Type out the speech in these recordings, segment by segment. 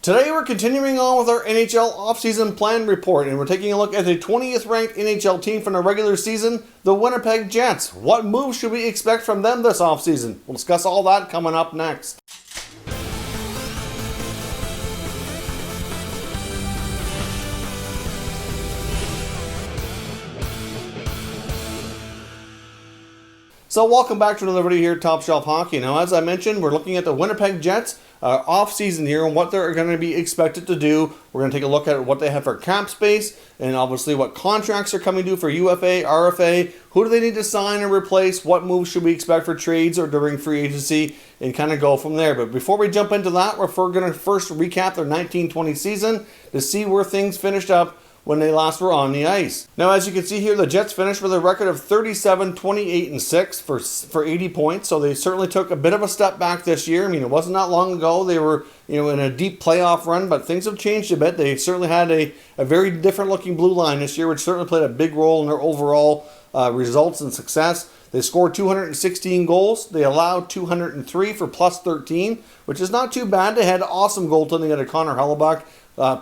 Today we're continuing on with our NHL offseason plan report, and we're taking a look at the 20th ranked NHL team from the regular season, the Winnipeg Jets. What moves should we expect from them this offseason? We'll discuss all that coming up next. So welcome back to another video here at Top Shelf Hockey. Now, as I mentioned, we're looking at the Winnipeg Jets off-season here and what they're going to be expected to do. We're going to take a look at what they have for cap space and obviously what contracts are coming due for UFA, RFA, who do they need to sign or replace, what moves should we expect for trades or during free agency, and kind of go from there. But before we jump into that, we're going to first recap their 1920 season to see where things finished up when they last were on the ice. Now, as you can see here, the Jets finished with a record of 37, 28, and 6 for 80 points. So they certainly took a bit of a step back this year. I mean, it wasn't that long ago. They were, in a deep playoff run, but things have changed a bit. They certainly had a very different looking blue line this year, which certainly played a big role in their overall results and success. They scored 216 goals. They allowed 203 for plus 13, which is not too bad. They had awesome goaltending out of Connor Hellebuyck.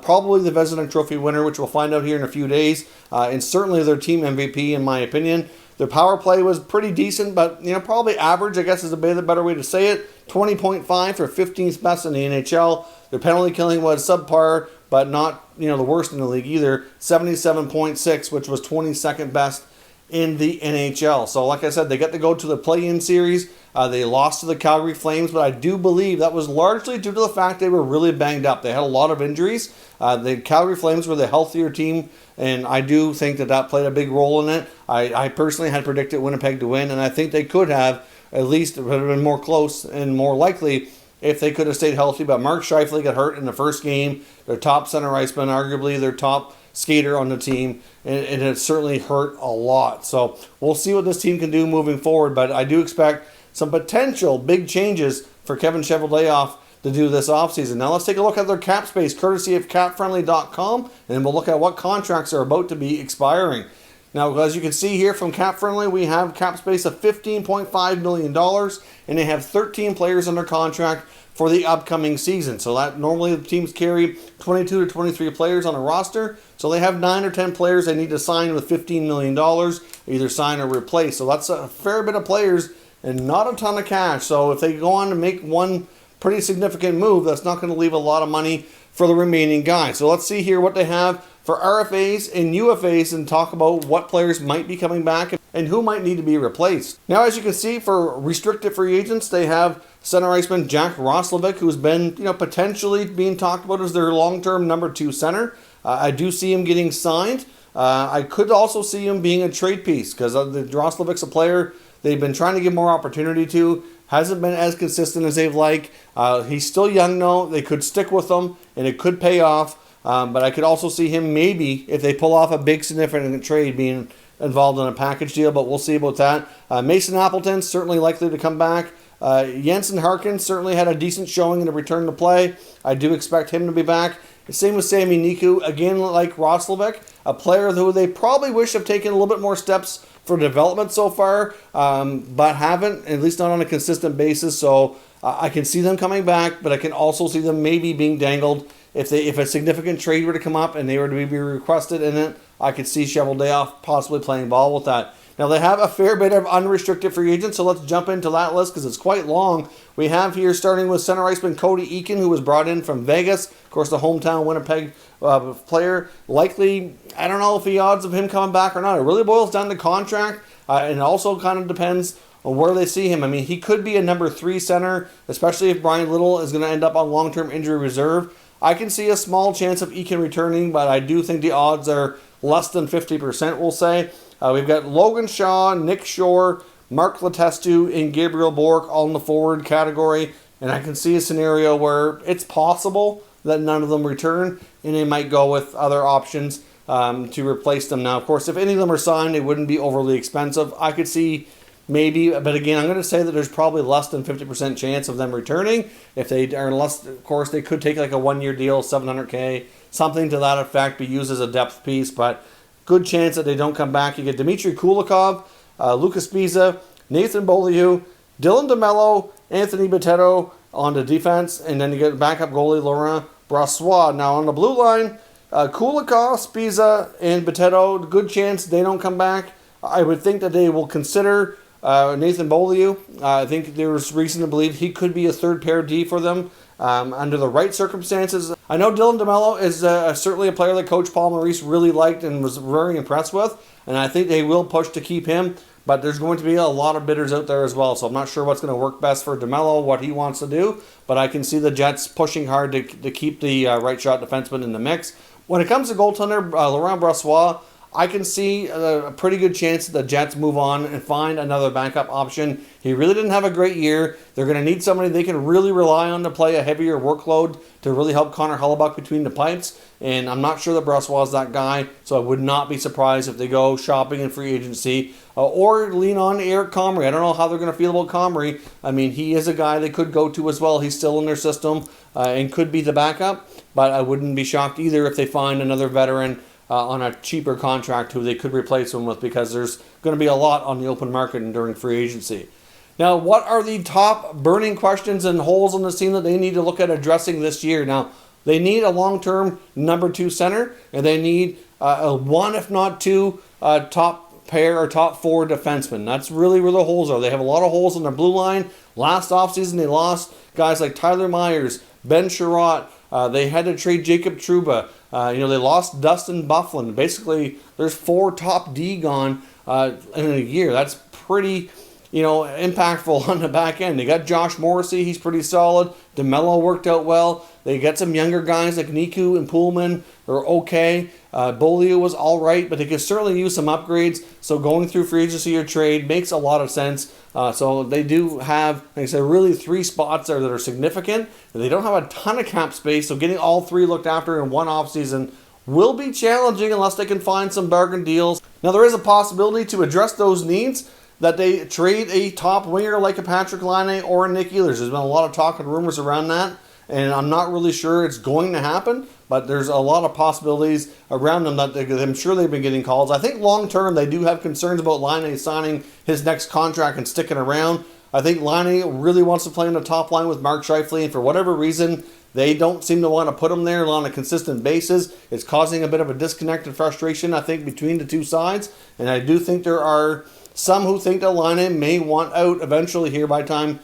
Probably the Vezina Trophy winner, which we'll find out here in a few days, and certainly their team MVP, in my opinion. Their power play was pretty decent, but probably average, I guess is a better way to say it. 20.5 for 15th best in the NHL. Their penalty killing was subpar, but not the worst in the league either. 77.6, which was 22nd best in the NHL. So like I said, they get to go to the play-in series. They lost to the Calgary Flames, but I do believe that was largely due to the fact they were really banged up. They had a lot of injuries. The Calgary Flames were the healthier team, and I do think that played a big role in it. I personally had predicted Winnipeg to win, and I think they could have at least would have been more close and more likely if they could have stayed healthy. But Mark Scheifele got hurt in the first game. Their top center iceman, arguably their top skater on the team, and it certainly hurt a lot. So we'll see what this team can do moving forward, but I do expect some potential big changes for Kevin Cheveldayoff to do this offseason. Now let's take a look at their cap space, courtesy of CapFriendly.com, and we'll look at what contracts are about to be expiring. Now, as you can see here from CapFriendly, we have cap space of $15.5 million, and they have 13 players under contract for the upcoming season. So that normally the teams carry 22 to 23 players on a roster. So they have 9 or 10 players they need to sign with $15 million, either sign or replace. So that's a fair bit of players and not a ton of cash. So if they go on to make one pretty significant move, that's not going to leave a lot of money for the remaining guys. So let's see here what they have for RFAs and UFAs and talk about what players might be coming back and who might need to be replaced. Now, as you can see, for restricted free agents, they have center iceman Jack Roslovic, who's been potentially being talked about as their long-term number 2 center. I do see him getting signed. I could also see him being a trade piece because Roslovic's a player they've been trying to give more opportunity to. Hasn't been as consistent as they'd like. He's still young though. They could stick with him and it could pay off. But I could also see him maybe, if they pull off a big significant trade, being involved in a package deal, but we'll see about that. Mason Appleton, certainly likely to come back. Jensen Harkin certainly had a decent showing in a return to play. I do expect him to be back. Same with Sami Niku, again like Roslovic, a player who they probably wish have taken a little bit more steps for development so far, but haven't, at least not on a consistent basis. So I can see them coming back, but I can also see them maybe being dangled. If a significant trade were to come up and they were to be requested in it, I could see Cheveldayoff possibly playing ball with that. Now, they have a fair bit of unrestricted free agents, so let's jump into that list because it's quite long. We have here, starting with center iceman Cody Eakin, who was brought in from Vegas. Of course, the hometown Winnipeg player. Likely, I don't know if the odds of him coming back or not. It really boils down to contract, and it also kind of depends on where they see him. I mean, he could be a number 3 center, especially if Brian Little is going to end up on long-term injury reserve. I can see a small chance of Eakin returning, but I do think the odds are less than 50%, we'll say. We've got Logan Shaw, Nick Shore, Mark Letestu, and Gabriel Bork all in the forward category. And I can see a scenario where it's possible that none of them return, and they might go with other options to replace them. Now, of course, if any of them are signed, they wouldn't be overly expensive. I could see maybe, but again, I'm going to say that there's probably less than 50% chance of them returning. If they are, unless, of course, they could take like a 1-year deal, $700K, something to that effect, be used as a depth piece, but good chance that they don't come back. You get Dmitry Kulikov, Lucas Biza, Nathan Beaulieu, Dylan DeMello, Anthony Boteto on the defense, and then you get backup goalie Laurent Brossois. Now on the blue line, Kulikov, Spiza, and Potato, good chance they don't come back. I would think that they will consider Nathan Beaulieu. I think there's reason to believe he could be a third pair D for them under the right circumstances. I know Dylan DeMello is certainly a player that Coach Paul Maurice really liked and was very impressed with, and I think they will push to keep him. But there's going to be a lot of bidders out there as well, so I'm not sure what's going to work best for DeMello, what he wants to do, but I can see the Jets pushing hard to keep the right shot defenseman in the mix. When it comes to goaltender Laurent Brossois, I can see a pretty good chance that the Jets move on and find another backup option. He really didn't have a great year. They're going to need somebody they can really rely on to play a heavier workload to really help Connor Hellebuyck between the pipes. And I'm not sure that Brossois is that guy, so I would not be surprised if they go shopping in free agency or lean on Eric Comrie. I don't know how they're going to feel about Comrie. I mean, he is a guy they could go to as well. He's still in their system and could be the backup, but I wouldn't be shocked either if they find another veteran on a cheaper contract who they could replace him with, because there's going to be a lot on the open market and during free agency. Now, what are the top burning questions and holes on this team that they need to look at addressing this year? Now, they need a long-term number 2 center, and they need a one, if not two, top pair or top 4 defensemen. That's really where the holes are. They have a lot of holes on their blue line. Last offseason, they lost guys like Tyler Myers, Ben Sherratt. They had to trade Jacob Trouba. They lost Dustin Byfuglien. Basically, there's 4 top D gone in a year. That's pretty, impactful on the back end. They got Josh Morrissey. He's pretty solid. DeMello worked out well. They got some younger guys like Niku and Pullman. They're okay. Beaulieu was all right, but they could certainly use some upgrades. So going through free agency or trade makes a lot of sense. So they do have, like I said, really 3 spots there that are significant. They don't have a ton of cap space, so getting all 3 looked after in one offseason will be challenging unless they can find some bargain deals. Now, there is a possibility to address those needs that they trade a top winger like a Patrick Laine or a Nick Ehlers. There's been a lot of talk and rumors around that, and I'm not really sure it's going to happen, but there's a lot of possibilities around them that I'm sure they've been getting calls. I think long term they do have concerns about Laine signing his next contract and sticking around. I think Laine really wants to play on the top line with Mark Scheifele, and for whatever reason, they don't seem to want to put him there on a consistent basis. It's causing a bit of a disconnect and frustration, I think, between the two sides, and I do think there are some who think that Laine may want out eventually here by the time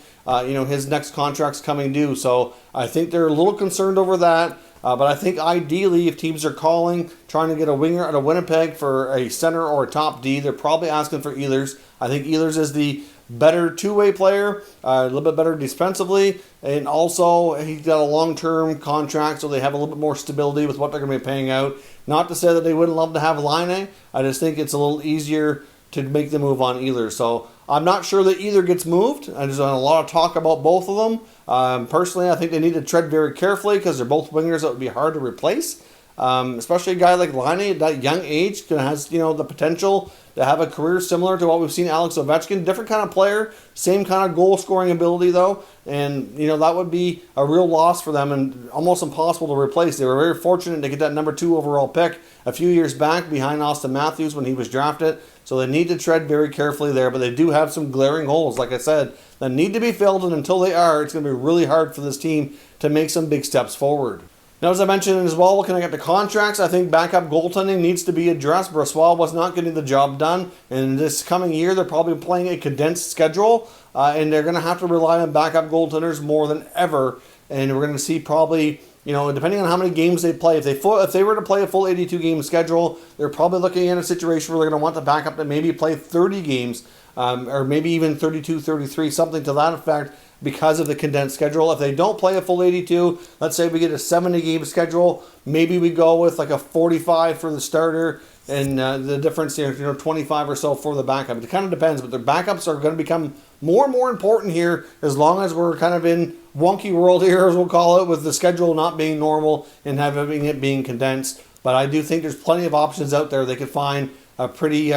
his next contract's coming due. So I think they're a little concerned over that. But I think ideally, if teams are calling, trying to get a winger out of Winnipeg for a center or a top D, they're probably asking for Ehlers. I think Ehlers is the better two-way player, a little bit better defensively, and also he's got a long-term contract, so they have a little bit more stability with what they're going to be paying out. Not to say that they wouldn't love to have Laine. I just think it's a little easier to make the move on Ehlers. So I'm not sure that either gets moved. There's been a lot of talk about both of them. Personally, I think they need to tread very carefully because they're both wingers that would be hard to replace. Especially a guy like Laine at that young age has the potential to have a career similar to what we've seen Alex Ovechkin. Different kind of player, same kind of goal scoring ability though, and that would be a real loss for them and almost impossible to replace. They were very fortunate to get that number 2 overall pick a few years back behind Austin Matthews when he was drafted. So they need to tread very carefully there, but they do have some glaring holes, like I said, that need to be filled, and until they are, it's going to be really hard for this team to make some big steps forward. Now, as I mentioned as well, looking at the contracts, I think backup goaltending needs to be addressed. Brossois was not getting the job done, and this coming year they're probably playing a condensed schedule, and they're going to have to rely on backup goaltenders more than ever, and we're going to see probably, depending on how many games they play, if they were to play a full 82-game schedule, they're probably looking at a situation where they're going to want the backup to maybe play 30 games, or maybe even 32, 33, something to that effect, because of the condensed schedule. If they don't play a full 82, let's say we get a 70-game schedule, maybe we go with like a 45 for the starter and the difference, 25 or so for the backup. It kind of depends, but the backups are going to become more and more important here as long as we're kind of in wonky world here, as we'll call it, with the schedule not being normal and having it being condensed. But I do think there's plenty of options out there. They could find a pretty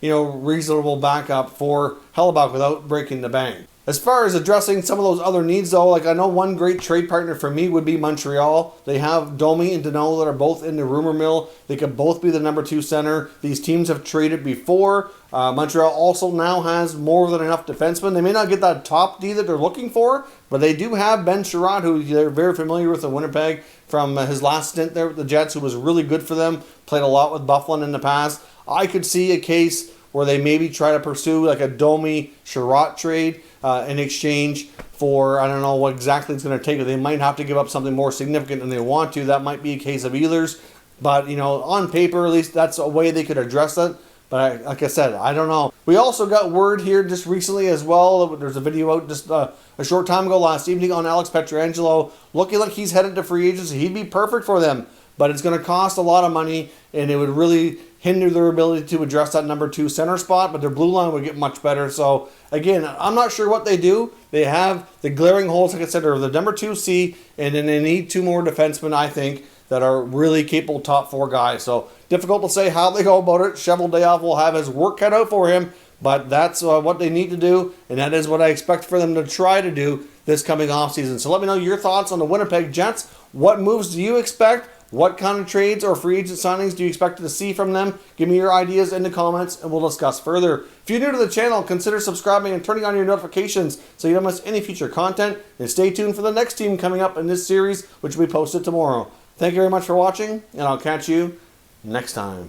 reasonable backup for Hellebuyck without breaking the bank. As far as addressing some of those other needs, though, like I know one great trade partner for me would be Montreal. They have Domi and Danault that are both in the rumor mill. They could both be the number 2 center. These teams have traded before. Montreal also now has more than enough defensemen. They may not get that top D that they're looking for, but they do have Ben Sherratt, who they're very familiar with in Winnipeg from his last stint there with the Jets, who was really good for them. Played a lot with Bufflin in the past. I could see a case where they maybe try to pursue like a Domi Sherratt trade in exchange for, I don't know what exactly it's going to take. They might have to give up something more significant than they want to. That might be a case of Ehlers. But, on paper, at least that's a way they could address that. But like I said, I don't know. We also got word here just recently as well. There's a video out just a short time ago last evening on Alex Pietrangelo looking like he's headed to free agency. He'd be perfect for them. But it's going to cost a lot of money, and it would really hinder their ability to address that number 2 center spot, but their blue line would get much better. So, again, I'm not sure what they do. They have the glaring holes, like I said, are the number 2C, and then they need 2 more defensemen, I think, that are really capable top 4 guys. So, difficult to say how they go about it. Cheveldayoff will have his work cut out for him, but that's what they need to do, and that is what I expect for them to try to do this coming offseason. So let me know your thoughts on the Winnipeg Jets. What moves do you expect? What kind of trades or free agent signings do you expect to see from them? Give me your ideas in the comments and we'll discuss further. If you're new to the channel, consider subscribing and turning on your notifications so you don't miss any future content. And stay tuned for the next team coming up in this series, which will be posted tomorrow. Thank you very much for watching, and I'll catch you next time.